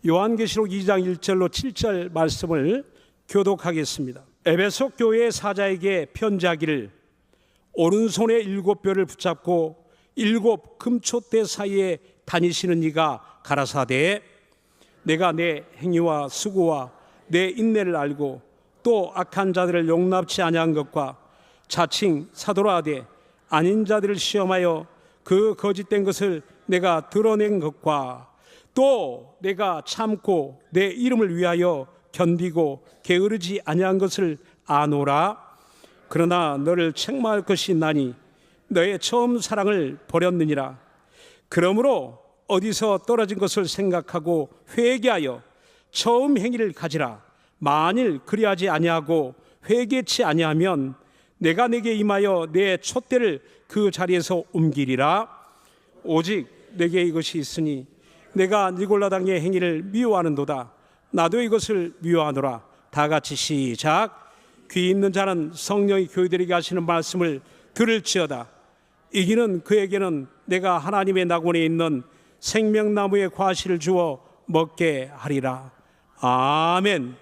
요한계시록 2장 1절로 7절 말씀을 교독하겠습니다. 에베소 교회 사자에게 편지하기를 오른손에 7뼈를 붙잡고 7 금촛대 사이에 다니시는 이가 가라사대 내가 내 행위와 수고와 내 인내를 알고 또 악한 자들을 용납치 아니한 것과 자칭 사도라 하되 아닌 자들을 시험하여 그 거짓된 것을 내가 드러낸 것과 또 내가 참고 내 이름을 위하여 견디고 게으르지 아니한 것을 아노라. 그러나 너를 책망할 것이 있나니 너의 처음 사랑을 버렸느니라. 그러므로 어디서 떨어진 것을 생각하고 회개하여 처음 행위를 가지라. 만일 그리하지 아니하고 회개치 아니하면 내가 내게 임하여 내 촛대를 그 자리에서 옮기리라. 오직 내게 이것이 있으니 내가 니골라당의 행위를 미워하는도다. 나도 이것을 미워하노라. 다 같이 시작. 귀 있는 자는 성령이 교회들에게 하시는 말씀을 들을지어다. 이기는 그에게는 내가 하나님의 낙원에 있는 생명나무의 과실을 주어 먹게 하리라. 아멘.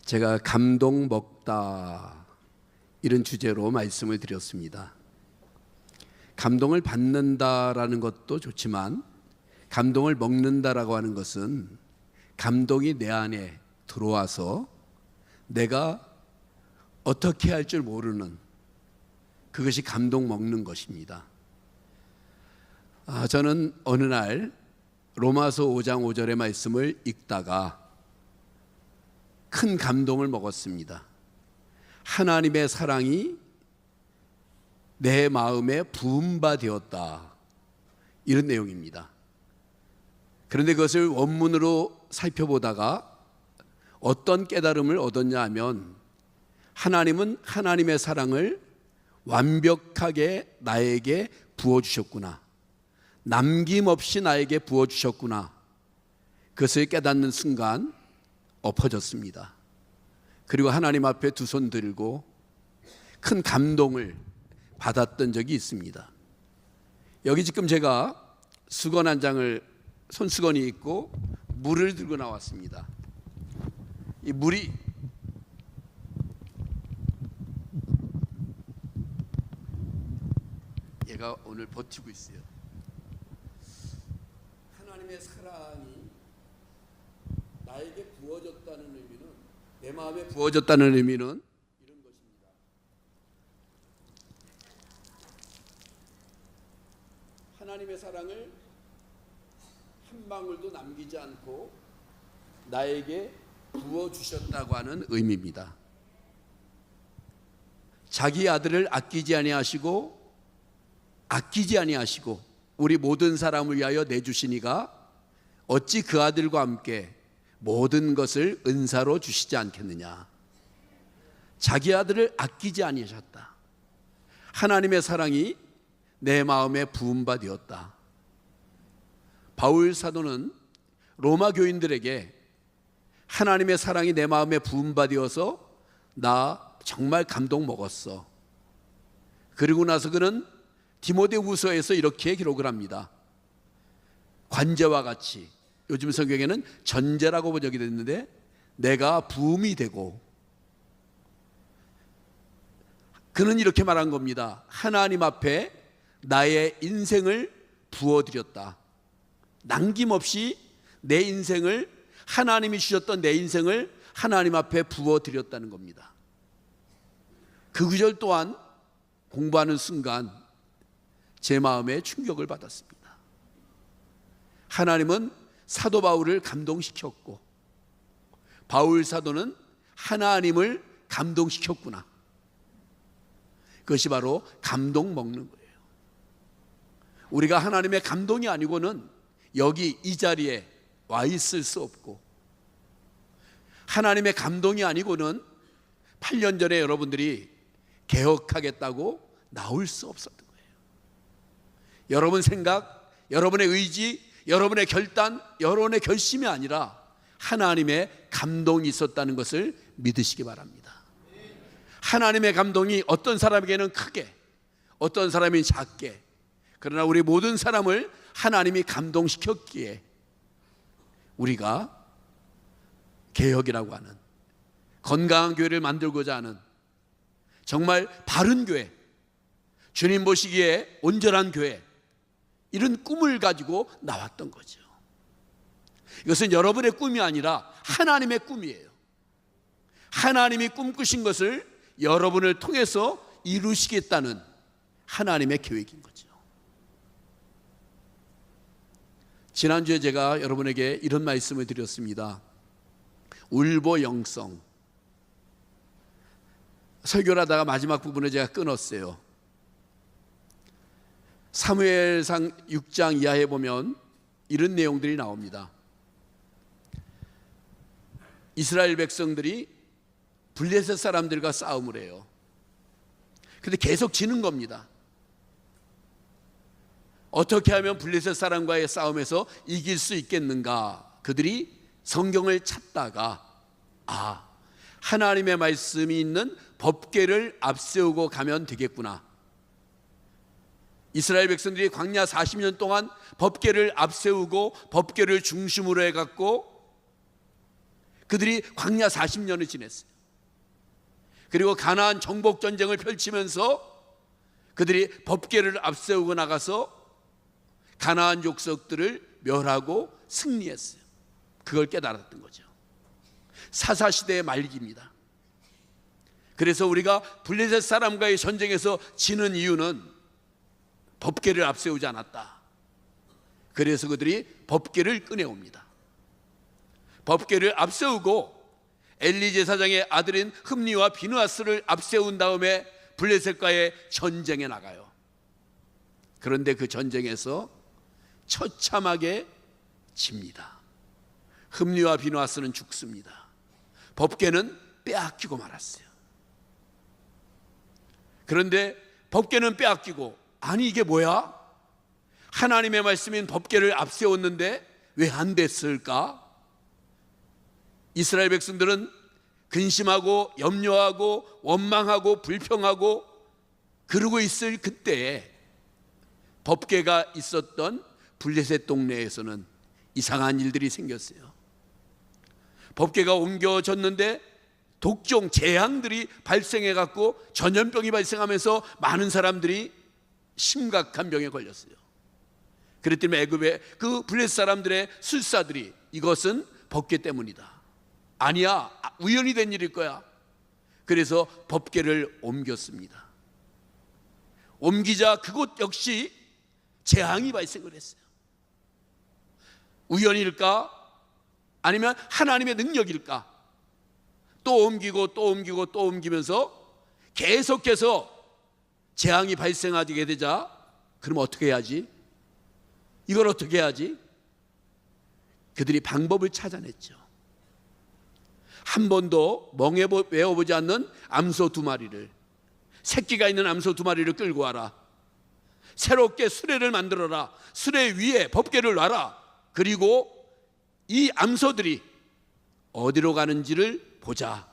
제가 감동 먹다 이런 주제로 말씀을 드렸습니다. 감동을 받는다라는 것도 좋지만 감동을 먹는다라고 하는 것은 감동이 내 안에 들어와서 내가 어떻게 할 줄 모르는 그것이 감동 먹는 것입니다. 저는 어느 날 로마서 5장 5절의 말씀을 읽다가 큰 감동을 먹었습니다. 하나님의 사랑이 내 마음에 부은 바 되었다, 이런 내용입니다. 그런데 그것을 원문으로 살펴보다가 어떤 깨달음을 얻었냐 하면 하나님은 하나님의 사랑을 완벽하게 나에게 부어주셨구나, 남김없이 나에게 부어주셨구나, 그것을 깨닫는 순간 엎어졌습니다. 그리고 하나님 앞에 두 손 들고 큰 감동을 받았던 적이 있습니다. 여기 지금 제가 수건 한 장을, 손수건이 있고 물을 들고 나왔습니다. 이 물이 얘가 오늘 버티고 있어요. 하나님의 사랑이 나에게 부어졌다는 의미는, 내 마음에 부어졌다는 의미는 이런 것입니다. 하나님의 사랑을 한 방울도 남기지 않고 나에게 부어주셨다고 하는 의미입니다. 자기 아들을 아끼지 아니하시고 우리 모든 사람을 위하여 내주시니가 어찌 그 아들과 함께 모든 것을 은사로 주시지 않겠느냐. 자기 아들을 아끼지 아니하셨다. 하나님의 사랑이 내 마음에 부은 바 되었다. 바울 사도는 로마 교인들에게 하나님의 사랑이 내 마음에 부은 바 되어서 나 정말 감동 먹었어. 그리고 나서 그는 디모데후서에서 이렇게 기록을 합니다. 관제와 같이, 요즘 성경에는 전제라고 번역이 됐는데, 내가 부음이 되고, 그는 이렇게 말한 겁니다. 하나님 앞에 나의 인생을 부어드렸다. 남김없이 내 인생을, 하나님이 주셨던 내 인생을 하나님 앞에 부어드렸다는 겁니다. 그 구절 또한 공부하는 순간 제 마음에 충격을 받았습니다. 하나님은 사도 바울을 감동시켰고 바울 사도는 하나님을 감동시켰구나. 그것이 바로 감동 먹는 거예요. 우리가 하나님의 감동이 아니고는 여기 이 자리에 와 있을 수 없고, 하나님의 감동이 아니고는 8년 전에 여러분들이 개혁하겠다고 나올 수 없었던 거예요. 여러분 생각, 여러분의 의지, 여러분의 결단, 여러분의 결심이 아니라 하나님의 감동이 있었다는 것을 믿으시기 바랍니다. 하나님의 감동이 어떤 사람에게는 크게, 어떤 사람이 작게, 그러나 우리 모든 사람을 하나님이 감동시켰기에 우리가 개혁이라고 하는, 건강한 교회를 만들고자 하는, 정말 바른 교회, 주님 보시기에 온전한 교회, 이런 꿈을 가지고 나왔던 거죠. 이것은 여러분의 꿈이 아니라 하나님의 꿈이에요. 하나님이 꿈꾸신 것을 여러분을 통해서 이루시겠다는 하나님의 계획인 거죠. 지난주에 제가 여러분에게 이런 말씀을 드렸습니다. 울보 영성. 설교를 하다가 마지막 부분을 제가 끊었어요. 사무엘상 6장 이하에 보면 이런 내용들이 나옵니다. 이스라엘 백성들이 블레셋 사람들과 싸움을 해요. 근데 계속 지는 겁니다. 어떻게 하면 블레셋 사람과의 싸움에서 이길 수 있겠는가? 그들이 성경을 찾다가 하나님의 말씀이 있는 법궤를 앞세우고 가면 되겠구나. 이스라엘 백성들이 광야 40년 동안 법궤를 앞세우고 법궤를 중심으로 해갖고 그들이 광야 40년을 지냈어요. 그리고 가나안 정복 전쟁을 펼치면서 그들이 법궤를 앞세우고 나가서 가나안 족속들을 멸하고 승리했어요. 그걸 깨달았던 거죠. 사사시대의 말기입니다. 그래서 우리가 블레셋 사람과의 전쟁에서 지는 이유는 법궤를 앞세우지 않았다. 그래서 그들이 법궤를 꺼내옵니다. 법궤를 앞세우고 엘리 제사장의 아들인 흠니와 비느하스를 앞세운 다음에 블레셋과의 전쟁에 나가요. 그런데 그 전쟁에서 처참하게 집니다. 흠니와 비느하스는 죽습니다. 법궤는 빼앗기고 말았어요. 그런데 법궤는 빼앗기고, 아니 이게 뭐야? 하나님의 말씀인 법궤를 앞세웠는데 왜 안 됐을까? 이스라엘 백성들은 근심하고 염려하고 원망하고 불평하고 그러고 있을 그때에 법궤가 있었던 블레셋 동네에서는 이상한 일들이 생겼어요. 법궤가 옮겨졌는데 독종 재앙들이 발생해 갖고 전염병이 발생하면서 많은 사람들이 심각한 병에 걸렸어요. 그랬기 때문에 애굽의 그 블레셋 사람들의 술사들이 이것은 법궤 때문이다. 아니야, 우연히 된 일일 거야. 그래서 법궤를 옮겼습니다. 옮기자 그곳 역시 재앙이 발생을 했어요. 우연일까? 아니면 하나님의 능력일까? 또 옮기고 또 옮기고 또 옮기면서 계속해서 재앙이 발생하게 되자, 그럼 어떻게 해야지? 이걸 어떻게 해야지? 그들이 방법을 찾아냈죠. 한 번도 멍에 외워보지 않는 암소 2마리를, 새끼가 있는 암소 2마리를 끌고 와라. 새롭게 수레를 만들어라. 수레 위에 법궤를 놔라. 그리고 이 암소들이 어디로 가는지를 보자.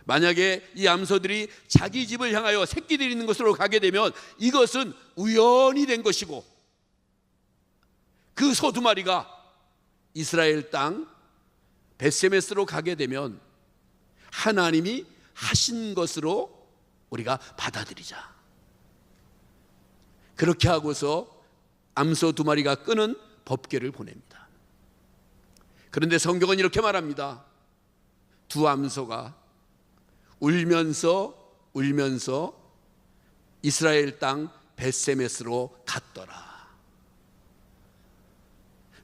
만약에 이 암소들이 자기 집을 향하여 새끼들이 있는 곳으로 가게 되면 이것은 우연히 된 것이고, 그 소 2마리가 이스라엘 땅 벳세메스로 가게 되면 하나님이 하신 것으로 우리가 받아들이자. 그렇게 하고서 암소 2마리가 끄는 법궤를 보냅니다. 그런데 성경은 이렇게 말합니다. 두 암소가 울면서 이스라엘 땅 벳세메스로 갔더라.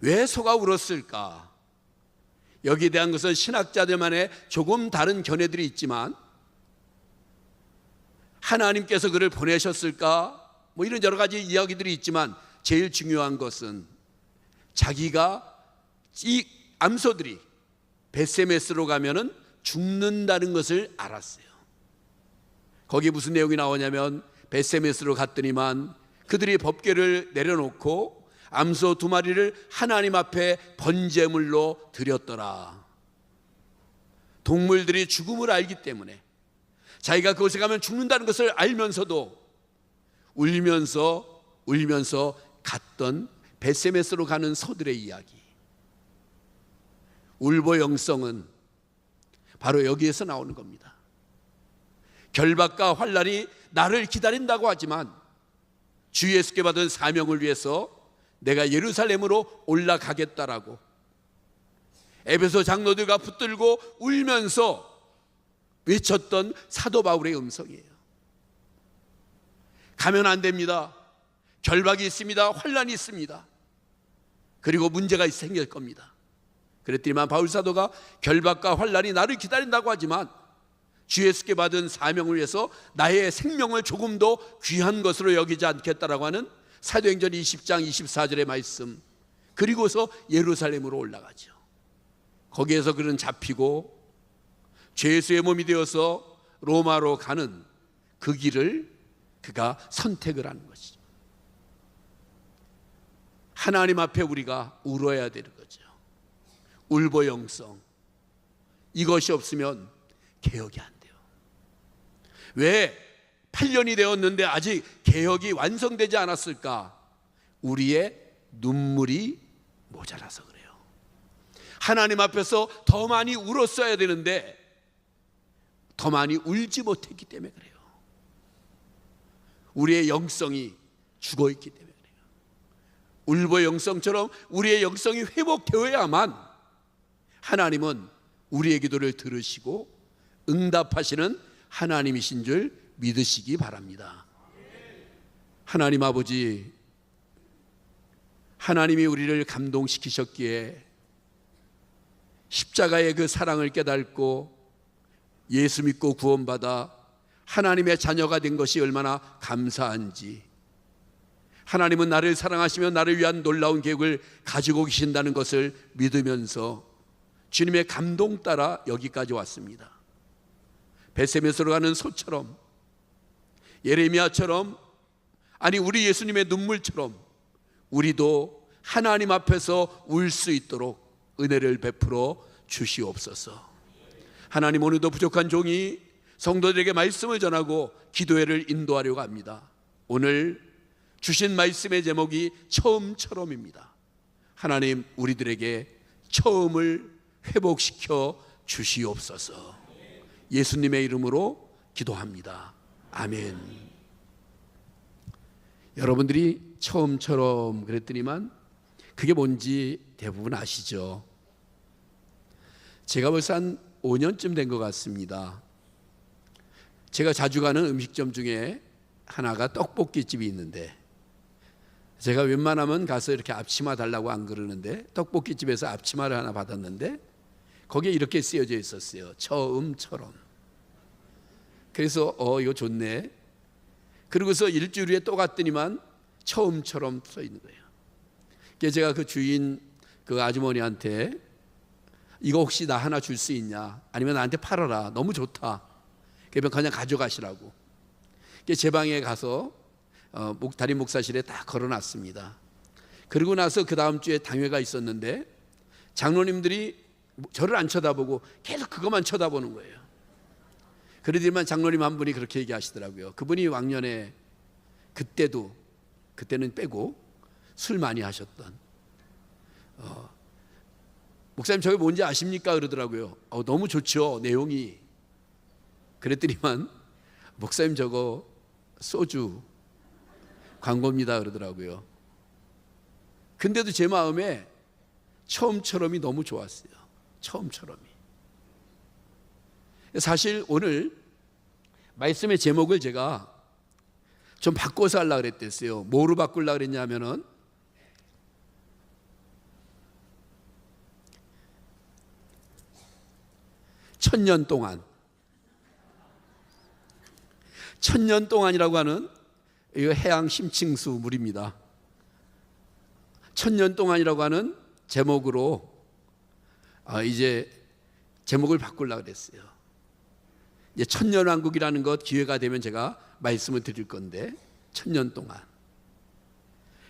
왜 소가 울었을까? 여기에 대한 것은 신학자들만의 조금 다른 견해들이 있지만, 하나님께서 그를 보내셨을까? 뭐 이런 여러 가지 이야기들이 있지만, 제일 중요한 것은 자기가 이 암소들이 벳세메스로 가면은 죽는다는 것을 알았어요. 거기 무슨 내용이 나오냐면, 벳세메스로 갔더니만 그들이 법궤를 내려놓고 암소 2마리를 하나님 앞에 번제물로 드렸더라. 동물들이 죽음을 알기 때문에, 자기가 그곳에 가면 죽는다는 것을 알면서도 울면서 갔던 벳세메스로 가는 소들의 이야기. 울보 영성은 바로 여기에서 나오는 겁니다. 결박과 환난이 나를 기다린다고 하지만 주 예수께 받은 사명을 위해서 내가 예루살렘으로 올라가겠다라고 에베소 장로들과 붙들고 울면서 외쳤던 사도 바울의 음성이에요. 가면 안 됩니다. 결박이 있습니다. 환난이 있습니다. 그리고 문제가 생길 겁니다. 그랬더니만 바울 사도가 결박과 환난이 나를 기다린다고 하지만 주 예수께 받은 사명을 위해서 나의 생명을 조금 더 귀한 것으로 여기지 않겠다라고 하는 사도행전 20장 24절의 말씀, 그리고서 예루살렘으로 올라가죠. 거기에서 그는 잡히고 죄수의 몸이 되어서 로마로 가는 그 길을 그가 선택을 하는 것이죠. 하나님 앞에 우리가 울어야 되는 거죠. 울보영성. 이것이 없으면 개혁이 안 돼요. 왜 8년이 되었는데 아직 개혁이 완성되지 않았을까? 우리의 눈물이 모자라서 그래요. 하나님 앞에서 더 많이 울었어야 되는데 더 많이 울지 못했기 때문에 그래요. 우리의 영성이 죽어있기 때문에 그래요. 울보 영성처럼 우리의 영성이 회복되어야만 하나님은 우리의 기도를 들으시고 응답하시는 하나님이신 줄 믿으시기 바랍니다. 하나님 아버지, 하나님이 우리를 감동시키셨기에 십자가의 그 사랑을 깨닫고 예수 믿고 구원받아 하나님의 자녀가 된 것이 얼마나 감사한지, 하나님은 나를 사랑하시며 나를 위한 놀라운 계획을 가지고 계신다는 것을 믿으면서 주님의 감동 따라 여기까지 왔습니다. 베세메스로 가는 소처럼, 예레미야처럼, 아니 우리 예수님의 눈물처럼 우리도 하나님 앞에서 울 수 있도록 은혜를 베풀어 주시옵소서. 하나님, 오늘도 부족한 종이 성도들에게 말씀을 전하고 기도회를 인도하려고 합니다. 오늘 주신 말씀의 제목이 처음처럼입니다. 하나님, 우리들에게 처음을 회복시켜 주시옵소서. 예수님의 이름으로 기도합니다. 아멘. 여러분들이 처음처럼 그랬더니만 그게 뭔지 대부분 아시죠? 제가 벌써 한 5년쯤 된 것 같습니다. 제가 자주 가는 음식점 중에 하나가 떡볶이집이 있는데, 제가 웬만하면 가서 이렇게 앞치마 달라고 안 그러는데 떡볶이집에서 앞치마를 하나 받았는데 거기에 이렇게 쓰여져 있었어요. 처음처럼. 그래서 이거 좋네. 그러고서 일주일 후에 또 갔더니만 처음처럼 써 있는 거예요. 그래서 제가 그 주인 그 아주머니한테 이거 혹시 나 하나 줄 수 있냐? 아니면 나한테 팔아라. 너무 좋다. 그냥 가져가시라고. 제 방에 가서 담임 목사실에 딱 걸어놨습니다. 그리고 나서 그 다음 주에 당회가 있었는데 장로님들이 저를 안 쳐다보고 계속 그것만 쳐다보는 거예요. 그러더니만 장로님 한 분이 그렇게 얘기하시더라고요. 그분이 왕년에 그때는 빼고 술 많이 하셨던, 목사님 저게 뭔지 아십니까? 그러더라고요. 너무 좋죠, 내용이. 그랬더니만 목사님 저거 소주 광고입니다 그러더라고요. 근데도 제 마음에 처음처럼이 너무 좋았어요. 처음처럼이. 사실 오늘 말씀의 제목을 제가 좀 바꿔서 하려고 그랬댔어요. 뭐로 바꾸려고 그랬냐면은 천년 동안이라고 하는 이 해양 심층수 물입니다. 천년 동안이라고 하는 제목으로 이제 제목을 바꾸려고 그랬어요. 이제 천년왕국이라는 것 기회가 되면 제가 말씀을 드릴 건데, 천년 동안.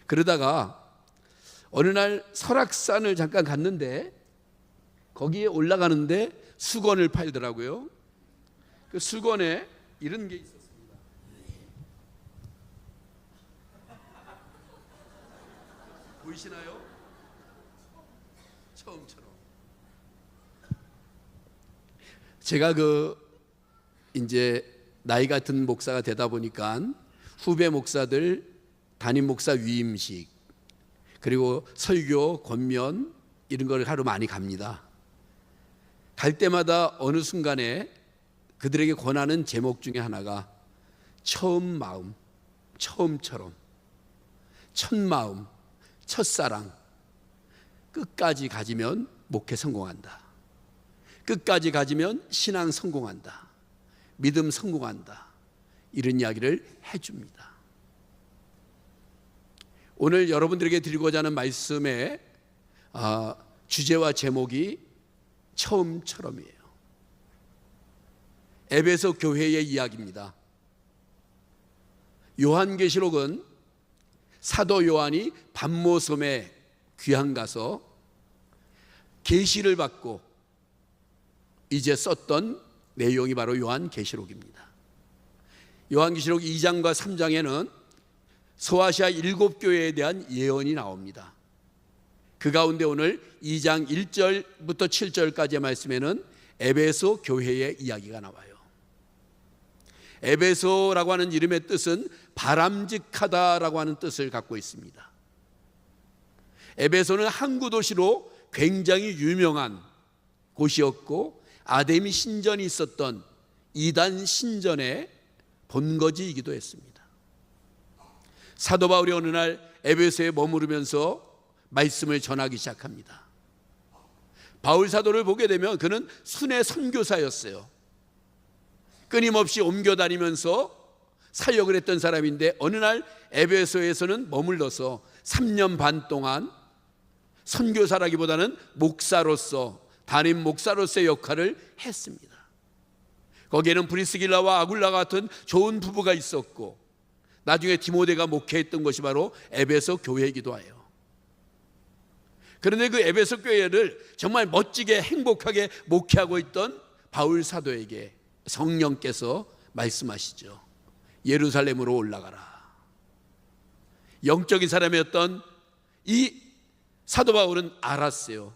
그러다가 어느 날 설악산을 잠깐 갔는데 거기에 올라가는데 수건을 팔더라고요. 그 수건에 이런 게 있었습니다. 보이시나요? 처음처럼. 제가 이제 나이가 든 목사가 되다 보니까 후배 목사들 담임 목사 위임식 그리고 설교 권면 이런 걸 하러 많이 갑니다. 갈 때마다 어느 순간에 그들에게 권하는 제목 중에 하나가 처음 마음, 처음처럼, 첫 마음, 첫사랑, 끝까지 가지면 목회 성공한다. 끝까지 가지면 신앙 성공한다. 믿음 성공한다. 이런 이야기를 해줍니다. 오늘 여러분들에게 드리고자 하는 말씀의 주제와 제목이 처음처럼이에요. 에베소 교회의 이야기입니다. 요한계시록은 사도 요한이 반모섬에 귀한 가서 계시를 받고 이제 썼던 내용이 바로 요한계시록입니다. 요한계시록 2장과 3장에는 소아시아 7교회에 대한 예언이 나옵니다. 그 가운데 오늘 2장 1절부터 7절까지의 말씀에는 에베소 교회의 이야기가 나와요. 에베소라고 하는 이름의 뜻은 바람직하다라고 하는 뜻을 갖고 있습니다. 에베소는 항구 도시로 굉장히 유명한 곳이었고 아데미 신전이 있었던 이단 신전의 본거지이기도 했습니다. 사도 바울이 어느 날 에베소에 머무르면서 말씀을 전하기 시작합니다. 바울 사도를 보게 되면 그는 순회 선교사였어요. 끊임없이 옮겨 다니면서 사역을 했던 사람인데 어느 날 에베소에서는 머물러서 3년 반 동안 선교사라기보다는 목사로서 담임 목사로서의 역할을 했습니다. 거기에는 브리스길라와 아굴라 같은 좋은 부부가 있었고 나중에 디모데가 목회했던 것이 바로 에베소 교회이기도 해요. 그런데 그 에베소 교회를 정말 멋지게 행복하게 목회하고 있던 바울 사도에게 성령께서 말씀하시죠. 예루살렘으로 올라가라. 영적인 사람이었던 이 사도 바울은 알았어요.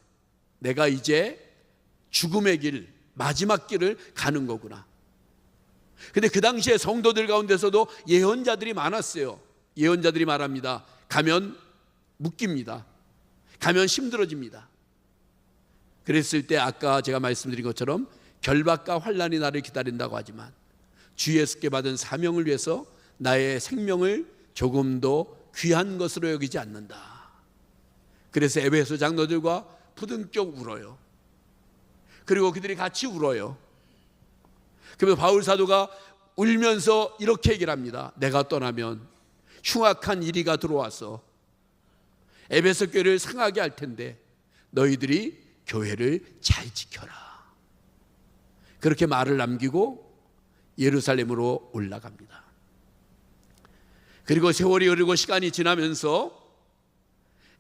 내가 이제 죽음의 길, 마지막 길을 가는 거구나. 근데 그 당시에 성도들 가운데서도 예언자들이 많았어요. 예언자들이 말합니다. 가면 묶입니다. 가면 힘들어집니다. 그랬을 때 아까 제가 말씀드린 것처럼 결박과 환난이 나를 기다린다고 하지만 주 예수께 받은 사명을 위해서 나의 생명을 조금도 귀한 것으로 여기지 않는다. 그래서 에베소 장로들과 부둥켜 울어요. 그리고 그들이 같이 울어요. 그래서 바울 사도가 울면서 이렇게 얘기를 합니다. 내가 떠나면 흉악한 이리가 들어와서 에베소 교회를 상하게 할 텐데 너희들이 교회를 잘 지켜라. 그렇게 말을 남기고 예루살렘으로 올라갑니다. 그리고 세월이 흐르고 시간이 지나면서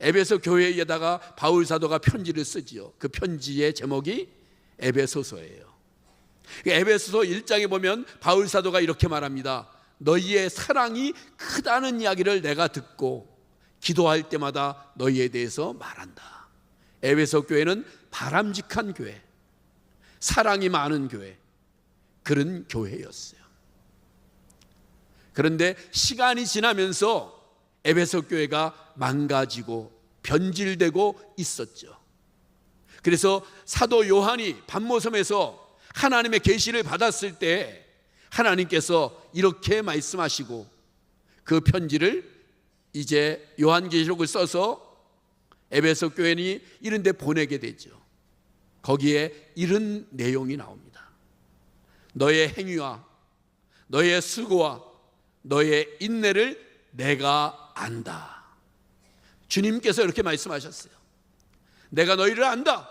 에베소 교회에다가 바울 사도가 편지를 쓰지요. 그 편지의 제목이 에베소서예요. 에베소서 1장에 보면 바울 사도가 이렇게 말합니다. 너희의 사랑이 크다는 이야기를 내가 듣고 기도할 때마다 너희에 대해서 말한다. 에베소 교회는 바람직한 교회, 사랑이 많은 교회, 그런 교회였어요. 그런데 시간이 지나면서 에베소 교회가 망가지고 변질되고 있었죠. 그래서 사도 요한이 반모섬에서 하나님의 계시를 받았을 때 하나님께서 이렇게 말씀하시고 그 편지를 이제 요한계시록을 써서 에베소 교회니 이런 데 보내게 되죠. 거기에 이런 내용이 나옵니다. 너의 행위와 너의 수고와 너의 인내를 내가 안다. 주님께서 이렇게 말씀하셨어요. 내가 너희를 안다.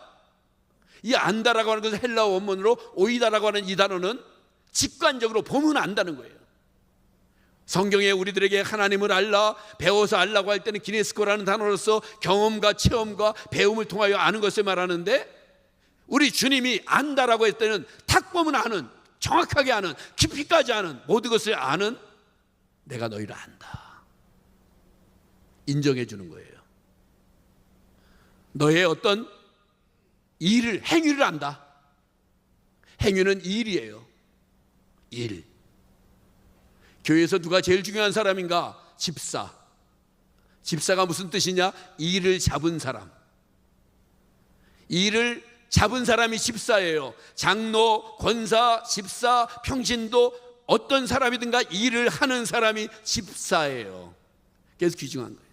이 안다라고 하는 것은 헬라어 원문으로 오이다라고 하는 이 단어는 직관적으로 보면 안다는 거예요. 성경에 우리들에게 하나님을 알라, 배워서 알라고 할 때는 기네스코라는 단어로서 경험과 체험과 배움을 통하여 아는 것을 말하는데 우리 주님이 안다라고 할 때는 탁 보면 아는, 정확하게 아는, 깊이까지 아는, 모든 것을 아는 내가 너희를 안다. 인정해 주는 거예요. 너의 어떤 일을, 행위를 안다. 행위는 일이에요. 일. 교회에서 누가 제일 중요한 사람인가? 집사. 집사가 무슨 뜻이냐? 일을 잡은 사람. 일을 잡은 사람이 집사예요. 장로, 권사, 집사, 평신도 어떤 사람이든가 일을 하는 사람이 집사예요. 그래서 귀중한 거예요.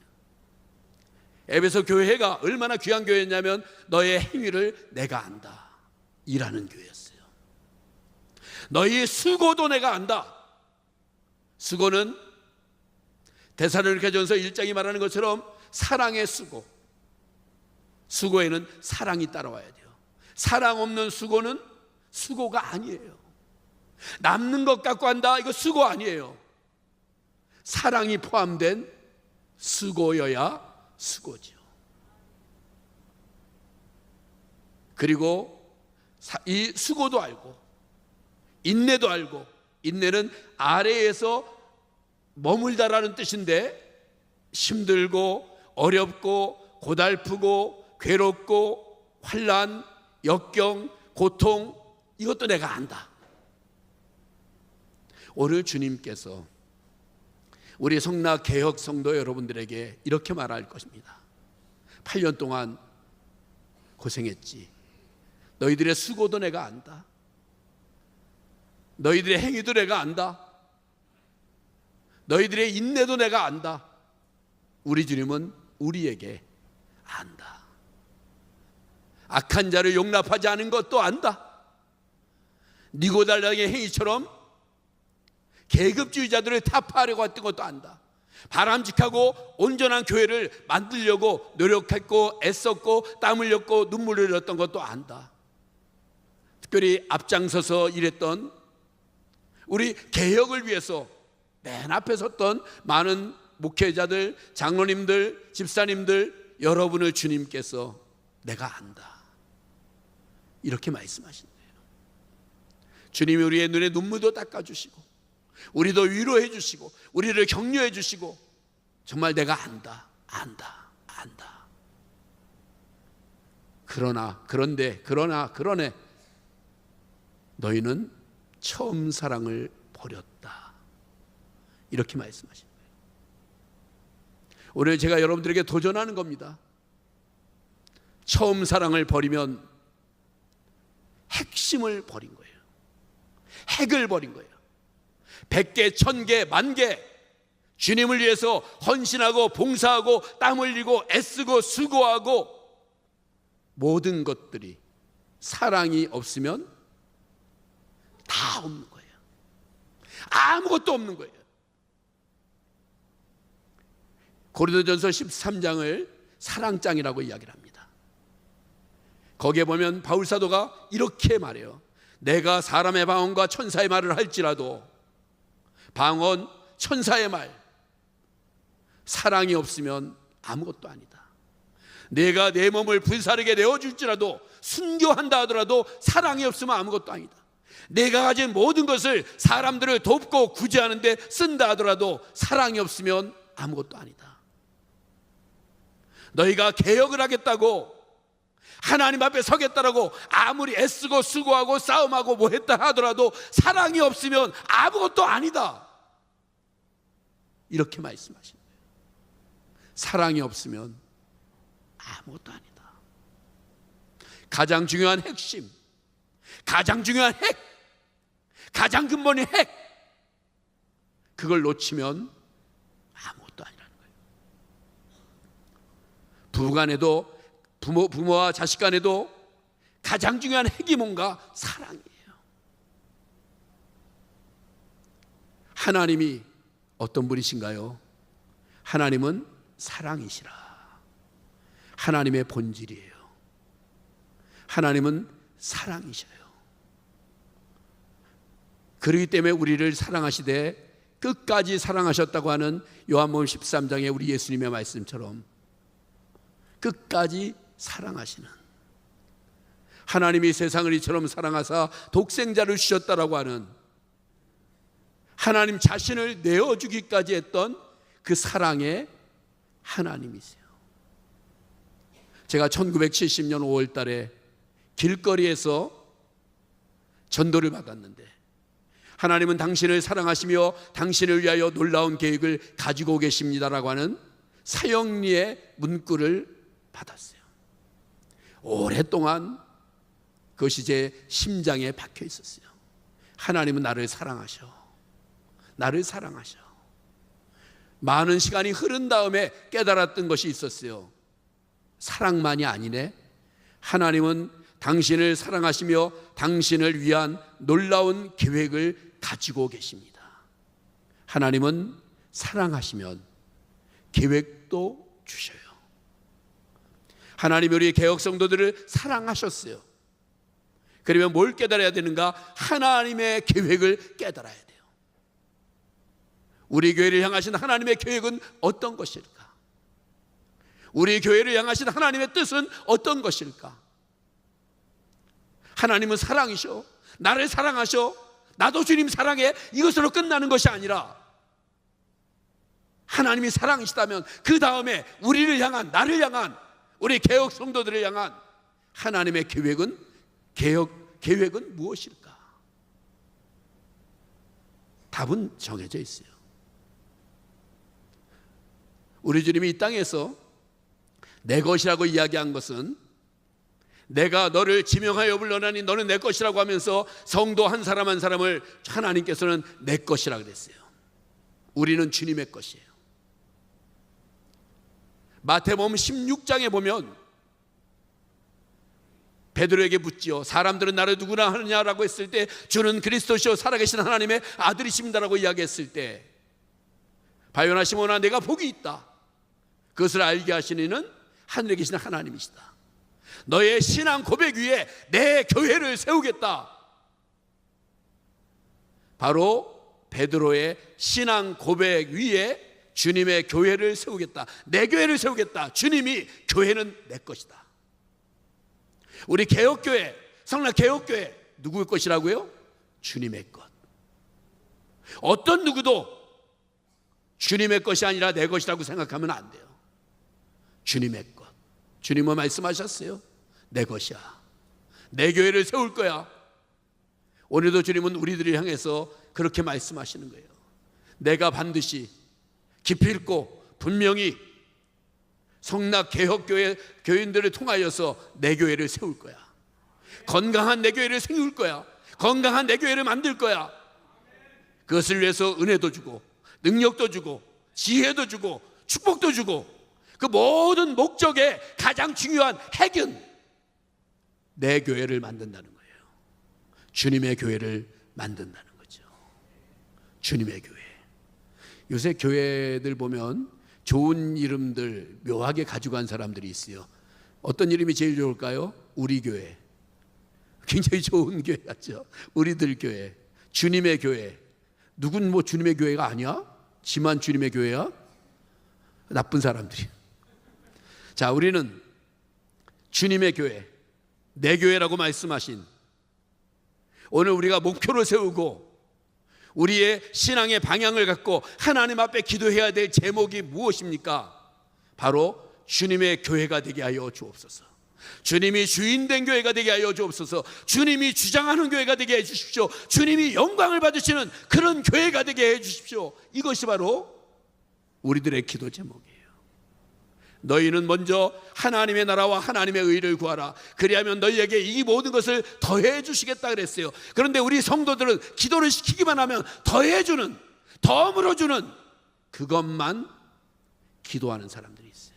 에베소 교회가 얼마나 귀한 교회였냐면 너의 행위를 내가 안다. 일하는 교회였어요. 너희의 수고도 내가 안다. 수고는 데살로니가전서 1장이 말하는 것처럼 사랑의 수고. 수고에는 사랑이 따라와야 돼요. 사랑 없는 수고는 수고가 아니에요. 남는 것 갖고 한다, 이거 수고 아니에요. 사랑이 포함된 수고여야 수고죠. 그리고 이 수고도 알고 인내도 알고, 인내는 아래에서 머물다라는 뜻인데 힘들고 어렵고 고달프고 괴롭고 환난, 역경, 고통, 이것도 내가 안다. 오늘 주님께서 우리 성락 개혁 성도 여러분들에게 이렇게 말할 것입니다. 8년 동안 고생했지. 너희들의 수고도 내가 안다. 너희들의 행위도 내가 안다. 너희들의 인내도 내가 안다. 우리 주님은 우리에게 안다. 악한 자를 용납하지 않은 것도 안다. 니고달랑의 행위처럼 계급주의자들을 타파하려고 했던 것도 안다. 바람직하고 온전한 교회를 만들려고 노력했고 애썼고 땀 흘렸고 눈물을 흘렸던 것도 안다. 특별히 앞장서서 일했던 우리 개혁을 위해서 맨 앞에 섰던 많은 목회자들, 장로님들, 집사님들, 여러분을 주님께서 내가 안다, 이렇게 말씀하신 거예요. 주님이 우리의 눈에 눈물도 닦아주시고 우리도 위로해 주시고 우리를 격려해 주시고 정말 내가 안다, 안다, 안다. 그러네 너희는 처음 사랑을 버렸다, 이렇게 말씀하신 거예요. 오늘 제가 여러분들에게 도전하는 겁니다. 처음 사랑을 버리면 핵심을 버린 거예요. 핵을 버린 거예요. 100개, 1000개, 10,000개 주님을 위해서 헌신하고 봉사하고 땀 흘리고 애쓰고 수고하고 모든 것들이 사랑이 없으면 다 없는 거예요. 아무것도 없는 거예요. 고린도전서 13장을 사랑장이라고 이야기를 합니다. 거기에 보면 바울 사도가 이렇게 말해요. 내가 사람의 방언과 천사의 말을 할지라도 방언, 천사의 말, 사랑이 없으면 아무것도 아니다. 내가 내 몸을 불사르게 내어줄지라도 순교한다 하더라도 사랑이 없으면 아무것도 아니다. 내가 가진 모든 것을 사람들을 돕고 구제하는데 쓴다 하더라도 사랑이 없으면 아무것도 아니다. 너희가 개혁을 하겠다고, 하나님 앞에 서겠다라고 아무리 애쓰고 수고하고 싸움하고 뭐 했다 하더라도 사랑이 없으면 아무것도 아니다, 이렇게 말씀하신 거예요. 사랑이 없으면 아무것도 아니다. 가장 중요한 핵심, 가장 중요한 핵, 가장 근본의 핵, 그걸 놓치면 아무것도 아니라는 거예요. 부부간에도 부모와 자식 간에도 가장 중요한 핵이 뭔가? 사랑이에요. 하나님이 어떤 분이신가요? 하나님은 사랑이시라. 하나님의 본질이에요. 하나님은 사랑이셔요. 그렇기 때문에 우리를 사랑하시되 끝까지 사랑하셨다고 하는 요한복음 13장의 우리 예수님의 말씀처럼 끝까지 사랑하시는, 하나님이 세상을 이처럼 사랑하사 독생자를 주셨다라고 하는, 하나님 자신을 내어주기까지 했던 그 사랑의 하나님이세요. 제가 1970년 5월 달에 길거리에서 전도를 받았는데 하나님은 당신을 사랑하시며 당신을 위하여 놀라운 계획을 가지고 계십니다라고 하는 사형리의 문구를 받았어요. 오랫동안 그것이 제 심장에 박혀 있었어요. 하나님은 나를 사랑하셔. 나를 사랑하셔. 많은 시간이 흐른 다음에 깨달았던 것이 있었어요. 사랑만이 아니네. 하나님은 당신을 사랑하시며 당신을 위한 놀라운 계획을 가지고 계십니다. 하나님은 사랑하시면 계획도 주셔요. 하나님이 우리 개혁 성도들을 사랑하셨어요. 그러면 뭘 깨달아야 되는가? 하나님의 계획을 깨달아야 돼요. 우리 교회를 향하신 하나님의 계획은 어떤 것일까? 우리 교회를 향하신 하나님의 뜻은 어떤 것일까? 하나님은 사랑이셔. 나를 사랑하셔. 나도 주님 사랑해. 이것으로 끝나는 것이 아니라 하나님이 사랑이시다면 그 다음에 우리를 향한, 나를 향한, 우리 개혁 성도들을 향한 하나님의 계획은 무엇일까? 답은 정해져 있어요. 우리 주님이 이 땅에서 내 것이라고 이야기한 것은 내가 너를 지명하여 불러나니 너는 내 것이라고 하면서 성도 한 사람 한 사람을 하나님께서는 내 것이라고 그랬어요. 우리는 주님의 것이에요. 마태복음 16장에 보면 베드로에게 묻지요. 사람들은 나를 누구나 하느냐라고 했을 때 주는 그리스도시요 살아계신 하나님의 아들이십니다라고 이야기했을 때 바요나 시몬아 내가 복이 있다. 그것을 알게 하시는 이는 하늘에 계신 하나님이시다. 너의 신앙 고백 위에 내 교회를 세우겠다. 바로 베드로의 신앙 고백 위에 주님의 교회를 세우겠다. 내 교회를 세우겠다. 주님이 교회는 내 것이다. 우리 개혁교회, 성락 개혁교회 누구의 것이라고요? 주님의 것. 어떤 누구도 주님의 것이 아니라 내 것이라고 생각하면 안 돼요. 주님의 것. 주님은 말씀하셨어요. 내 것이야. 내 교회를 세울 거야. 오늘도 주님은 우리들을 향해서 그렇게 말씀하시는 거예요. 내가 반드시 깊이 있고 분명히 성락 개혁교회 교인들을 통하여서 내 교회를 세울 거야. 건강한 내 교회를 세울 거야. 건강한 내 교회를 만들 거야. 그것을 위해서 은혜도 주고 능력도 주고 지혜도 주고 축복도 주고 그 모든 목적의 가장 중요한 핵은 내 교회를 만든다는 거예요. 주님의 교회를 만든다는 거죠. 주님의 교회. 요새 교회들 보면 좋은 이름들 묘하게 가지고 간 사람들이 있어요. 어떤 이름이 제일 좋을까요? 우리 교회. 굉장히 좋은 교회 같죠. 우리들 교회, 주님의 교회. 누군 뭐 주님의 교회가 아니야? 지만 주님의 교회야? 나쁜 사람들이. 자, 우리는 주님의 교회, 내 교회라고 말씀하신 오늘 우리가 목표를 세우고 우리의 신앙의 방향을 갖고 하나님 앞에 기도해야 될 제목이 무엇입니까? 바로 주님의 교회가 되게 하여 주옵소서. 주님이 주인된 교회가 되게 하여 주옵소서. 주님이 주장하는 교회가 되게 해 주십시오. 주님이 영광을 받으시는 그런 교회가 되게 해 주십시오. 이것이 바로 우리들의 기도 제목이에요. 너희는 먼저 하나님의 나라와 하나님의 의를 구하라. 그리하면 너희에게 이 모든 것을 더해 주시겠다 그랬어요. 그런데 우리 성도들은 기도를 시키기만 하면 더해 주는, 덤으로 주는 그것만 기도하는 사람들이 있어요.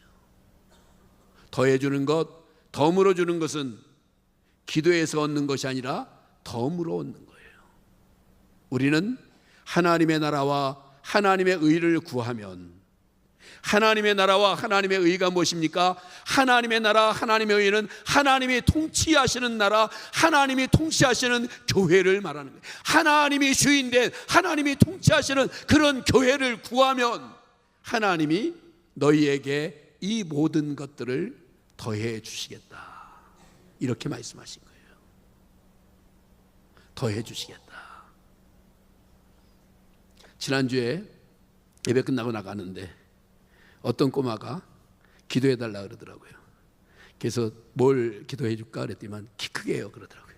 더해 주는 것, 덤으로 주는 것은 기도에서 얻는 것이 아니라 덤으로 얻는 거예요. 우리는 하나님의 나라와 하나님의 의를 구하면 하나님의 나라와 하나님의 의가 무엇입니까? 하나님의 나라, 하나님의 의는 하나님이 통치하시는 나라, 하나님이 통치하시는 교회를 말하는 거예요. 하나님이 주인된, 하나님이 통치하시는 그런 교회를 구하면 하나님이 너희에게 이 모든 것들을 더해 주시겠다. 이렇게 말씀하신 거예요. 더해 주시겠다. 지난주에 예배 끝나고 나가는데 어떤 꼬마가 기도해 달라 그러더라고요. 그래서 뭘 기도해 줄까 그랬더니만 키 크게 해요 그러더라고요.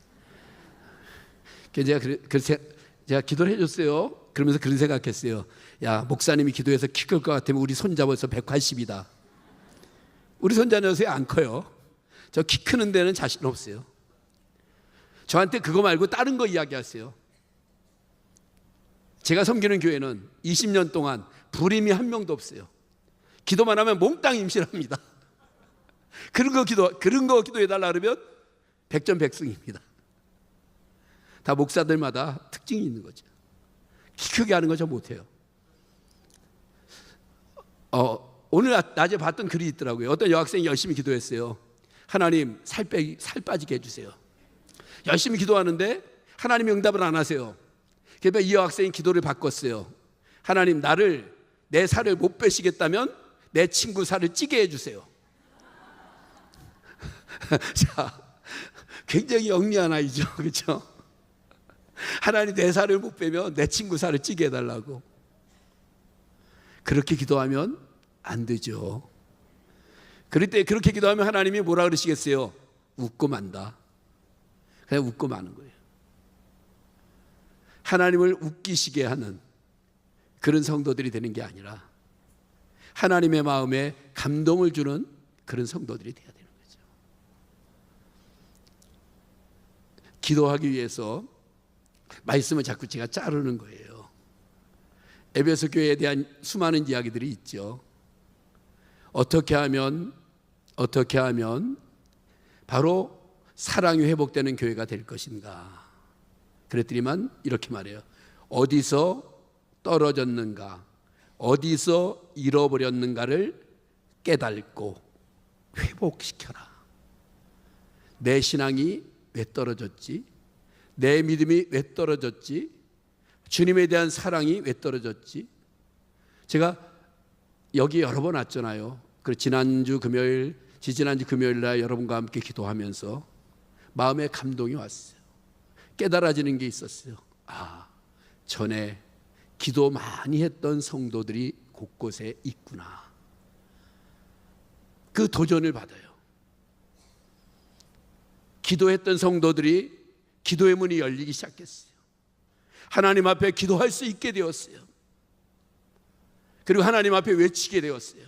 제가 기도를 해줬어요. 그러면서 그런 생각했어요. 야, 목사님이 기도해서 키 클 것 같으면 우리 손자 벌써 180이다. 우리 손자 녀석이 안 커요. 저 키 크는 데는 자신 없어요. 저한테 그거 말고 다른 거 이야기하세요. 제가 섬기는 교회는 20년 동안 불임이 한 명도 없어요. 기도만 하면 몽땅 임신합니다. 그런 거 기도해달라 그러면 백전백승입니다. 다 목사들마다 특징이 있는 거죠. 키 크게 하는 거 저 못해요. 오늘 낮에 봤던 글이 있더라고요. 어떤 여학생이 열심히 기도했어요. 하나님 살 빠지게 해주세요. 열심히 기도하는데 하나님이 응답을 안 하세요. 그래서 이 여학생이 기도를 바꿨어요. 하나님 내 살을 못 빼시겠다면 내 친구 살을 찌게 해주세요. 자, 굉장히 영리한 아이죠. 그렇죠? 하나님 내 살을 못 빼면 내 친구 살을 찌게 해달라고. 그렇게 기도하면 안 되죠. 그럴 때 그렇게 기도하면 하나님이 뭐라 그러시겠어요? 웃고 만다. 그냥 웃고 마는 거예요. 하나님을 웃기시게 하는 그런 성도들이 되는 게 아니라 하나님의 마음에 감동을 주는 그런 성도들이 되어야 되는 거죠. 기도하기 위해서 말씀을 자꾸 제가 자르는 거예요. 에베소 교회에 대한 수많은 이야기들이 있죠. 어떻게 하면 바로 사랑이 회복되는 교회가 될 것인가. 그랬더니만 이렇게 말해요. 어디서 떨어졌는가, 어디서 잃어버렸는가를 깨닫고 회복시켜라. 내 신앙이 왜 떨어졌지? 내 믿음이 왜 떨어졌지? 주님에 대한 사랑이 왜 떨어졌지? 제가 여기 여러 번 왔잖아요. 지난주 금요일, 지지난주 금요일 날 여러분과 함께 기도하면서 마음에 감동이 왔어요. 깨달아지는 게 있었어요. 전에 기도 많이 했던 성도들이 곳곳에 있구나. 그 도전을 받아요. 기도했던 성도들이 기도의 문이 열리기 시작했어요. 하나님 앞에 기도할 수 있게 되었어요. 그리고 하나님 앞에 외치게 되었어요.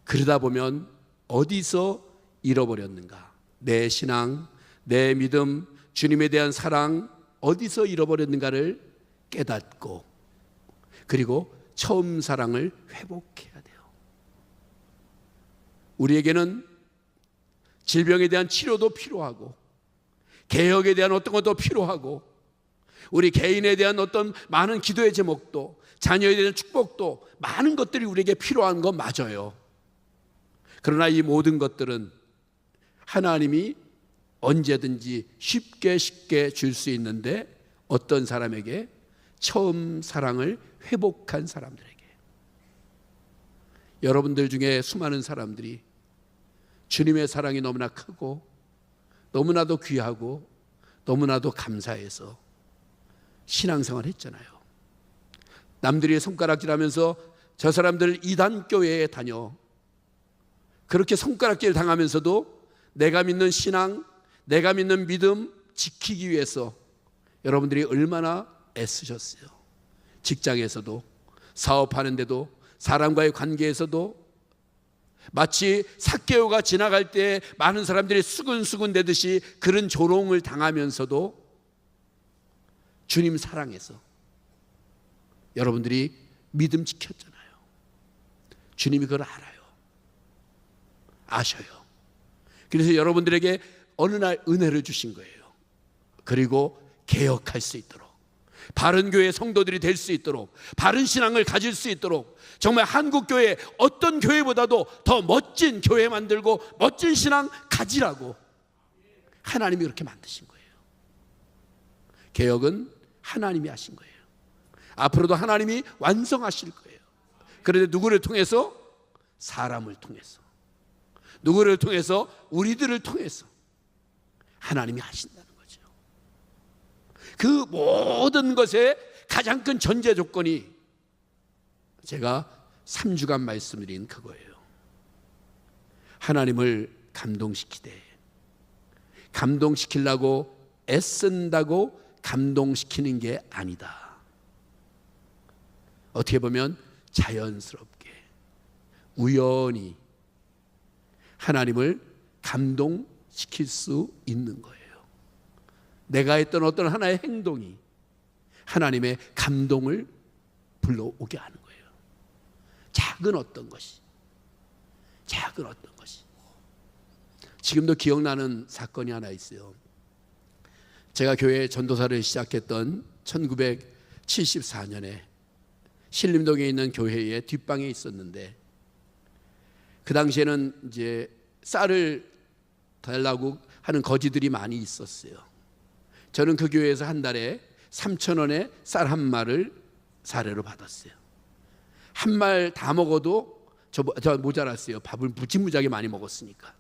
그러다 보면 어디서 잃어버렸는가? 내 신앙, 내 믿음, 주님에 대한 사랑 어디서 잃어버렸는가를 깨닫고 그리고 처음 사랑을 회복해야 돼요. 우리에게는 질병에 대한 치료도 필요하고 개혁에 대한 어떤 것도 필요하고 우리 개인에 대한 어떤 많은 기도의 제목도 자녀에 대한 축복도 많은 것들이 우리에게 필요한 건 맞아요. 그러나 이 모든 것들은 하나님이 언제든지 쉽게 줄 수 있는데 어떤 사람에게? 처음 사랑을 회복한 사람들에게. 여러분들 중에 수많은 사람들이 주님의 사랑이 너무나 크고 너무나도 귀하고 너무나도 감사해서 신앙생활 했잖아요. 남들이 손가락질하면서 저 사람들 이단교회에 다녀. 그렇게 손가락질 당하면서도 내가 믿는 신앙, 내가 믿는 믿음 지키기 위해서 여러분들이 얼마나 애쓰셨어요. 직장에서도, 사업하는데도, 사람과의 관계에서도 마치 삭개오가 지나갈 때 많은 사람들이 수근수근 대듯이 그런 조롱을 당하면서도 주님 사랑해서 여러분들이 믿음 지켰잖아요. 주님이 그걸 알아요. 아셔요. 그래서 여러분들에게 어느 날 은혜를 주신 거예요. 그리고 개혁할 수 있도록, 바른 교회 성도들이 될 수 있도록, 바른 신앙을 가질 수 있도록, 정말 한국교회 어떤 교회보다도 더 멋진 교회 만들고 멋진 신앙 가지라고 하나님이 그렇게 만드신 거예요. 개혁은 하나님이 하신 거예요. 앞으로도 하나님이 완성하실 거예요. 그런데 누구를 통해서? 사람을 통해서. 누구를 통해서? 우리들을 통해서 하나님이 하신다는 거죠. 그 모든 것의 가장 큰 전제 조건이 제가 3주간 말씀드린 그거예요. 하나님을 감동시키되, 감동시키려고 애쓴다고 감동시키는 게 아니다. 어떻게 보면 자연스럽게 우연히 하나님을 감동시킬 수 있는 거예요. 내가 했던 어떤 하나의 행동이 하나님의 감동을 불러오게 하는 거예요. 작은 어떤 것이. 지금도 기억나는 사건이 하나 있어요. 제가 교회 전도사를 시작했던 1974년에 신림동에 있는 교회의 뒷방에 있었는데, 그 당시에는 이제 쌀을 달라고 하는 거지들이 많이 있었어요. 저는 그 교회에서 한 달에 3,000원에 쌀 한 말을 사례로 받았어요. 한 말 다 먹어도 저 모자랐어요. 밥을 무지무지하게 많이 먹었으니까.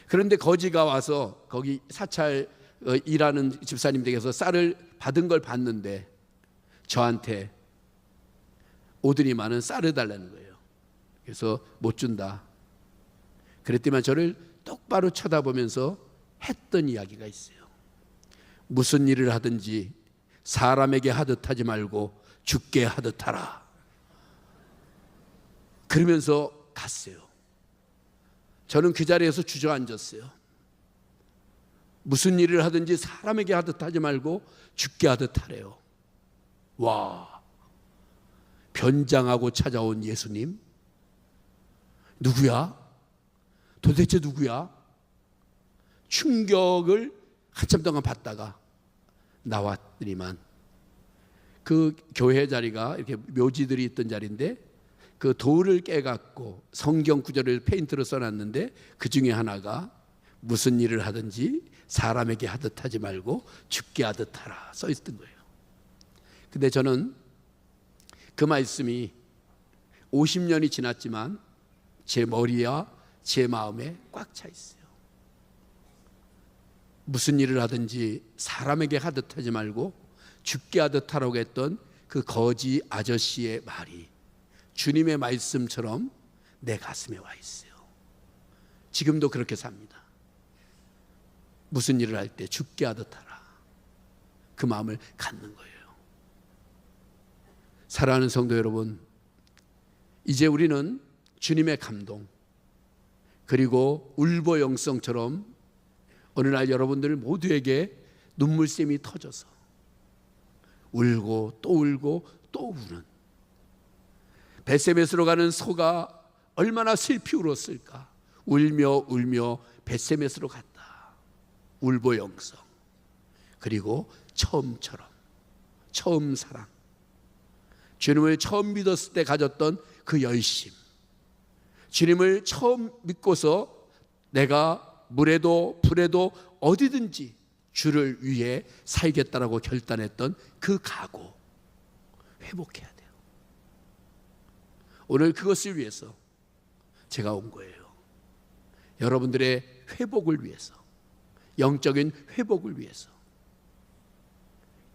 그런데 거지가 와서 거기 사찰 일하는 집사님 댁에서 쌀을 받은 걸 봤는데 저한테 오더니만은 쌀을 달라는 거예요. 그래서 못 준다. 그랬더니만 저를 똑바로 쳐다보면서 했던 이야기가 있어요. 무슨 일을 하든지 사람에게 하듯 하지 말고 죽게 하듯 하라. 그러면서 갔어요. 저는 그 자리에서 주저앉았어요. 무슨 일을 하든지 사람에게 하듯 하지 말고 죽게 하듯 하래요. 와, 변장하고 찾아온 예수님? 누구야? 도대체 누구야? 충격을 한참 동안 받다가 나왔더니만 그 교회 자리가 이렇게 묘지들이 있던 자리인데 그 돌을 깨갖고 성경 구절을 페인트로 써놨는데 그 중에 하나가 무슨 일을 하든지 사람에게 하듯 하지 말고 죽게 하듯 하라 써 있던 거예요. 근데 저는 그 말씀이 50년이 지났지만 제 머리와 제 마음에 꽉 차 있어요. 무슨 일을 하든지 사람에게 하듯 하지 말고 죽게 하듯 하라고 했던 그 거지 아저씨의 말이 주님의 말씀처럼 내 가슴에 와 있어요. 지금도 그렇게 삽니다. 무슨 일을 할 때 죽게 하듯 하라. 그 마음을 갖는 거예요. 사랑하는 성도 여러분, 이제 우리는 주님의 감동 그리고 울보 영성처럼 어느 날 여러분들 모두에게 눈물샘이 터져서 울고 또 울고 또 우는 벳세메스로 가는 소가 얼마나 슬피 울었을까. 울며 울며 벳세메스로 갔다. 울보 영성 그리고 처음처럼 처음 사랑, 주님을 처음 믿었을 때 가졌던 그 열심, 주님을 처음 믿고서 내가 물에도 불에도 어디든지 주를 위해 살겠다라고 결단했던 그 각오 회복해야 돼요. 오늘 그것을 위해서 제가 온 거예요. 여러분들의 회복을 위해서, 영적인 회복을 위해서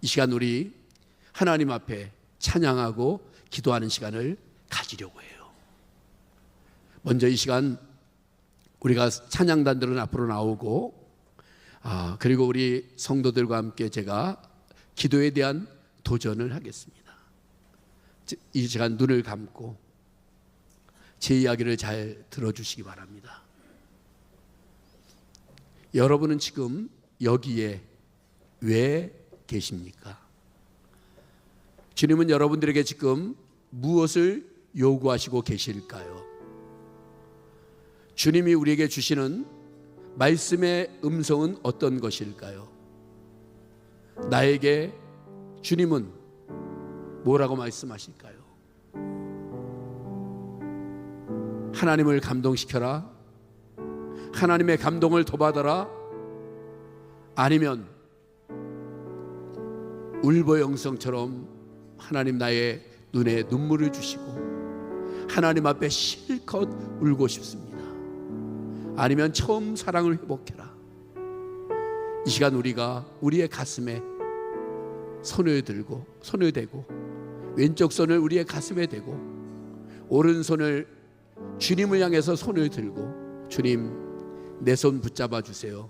이 시간 우리 하나님 앞에 찬양하고 기도하는 시간을 가지려고 해요. 먼저 이 시간 우리가 찬양단들은 앞으로 나오고 그리고 우리 성도들과 함께 제가 기도에 대한 도전을 하겠습니다. 이 시간 눈을 감고 제 이야기를 잘 들어주시기 바랍니다. 여러분은 지금 여기에 왜 계십니까? 주님은 여러분들에게 지금 무엇을 요구하시고 계실까요? 주님이 우리에게 주시는 말씀의 음성은 어떤 것일까요? 나에게 주님은 뭐라고 말씀하실까요? 하나님을 감동시켜라, 하나님의 감동을 더 받아라, 아니면 울보 영성처럼 하나님 나의 눈에 눈물을 주시고 하나님 앞에 실컷 울고 싶습니다. 아니면 처음 사랑을 회복해라. 이 시간 우리가 우리의 가슴에 손을 들고 손을 대고 왼쪽 손을 우리의 가슴에 대고 오른손을 주님을 향해서 손을 들고 주님 내 손 붙잡아 주세요.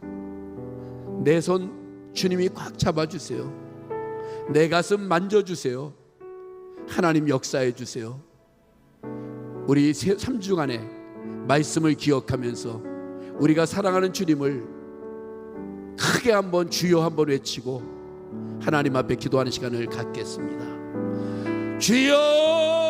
내 손 주님이 꽉 잡아주세요. 내 가슴 만져주세요. 하나님 역사해 주세요. 우리 3주간에 말씀을 기억하면서 우리가 사랑하는 주님을 크게 한번 주여 한번 외치고 하나님 앞에 기도하는 시간을 갖겠습니다. 주여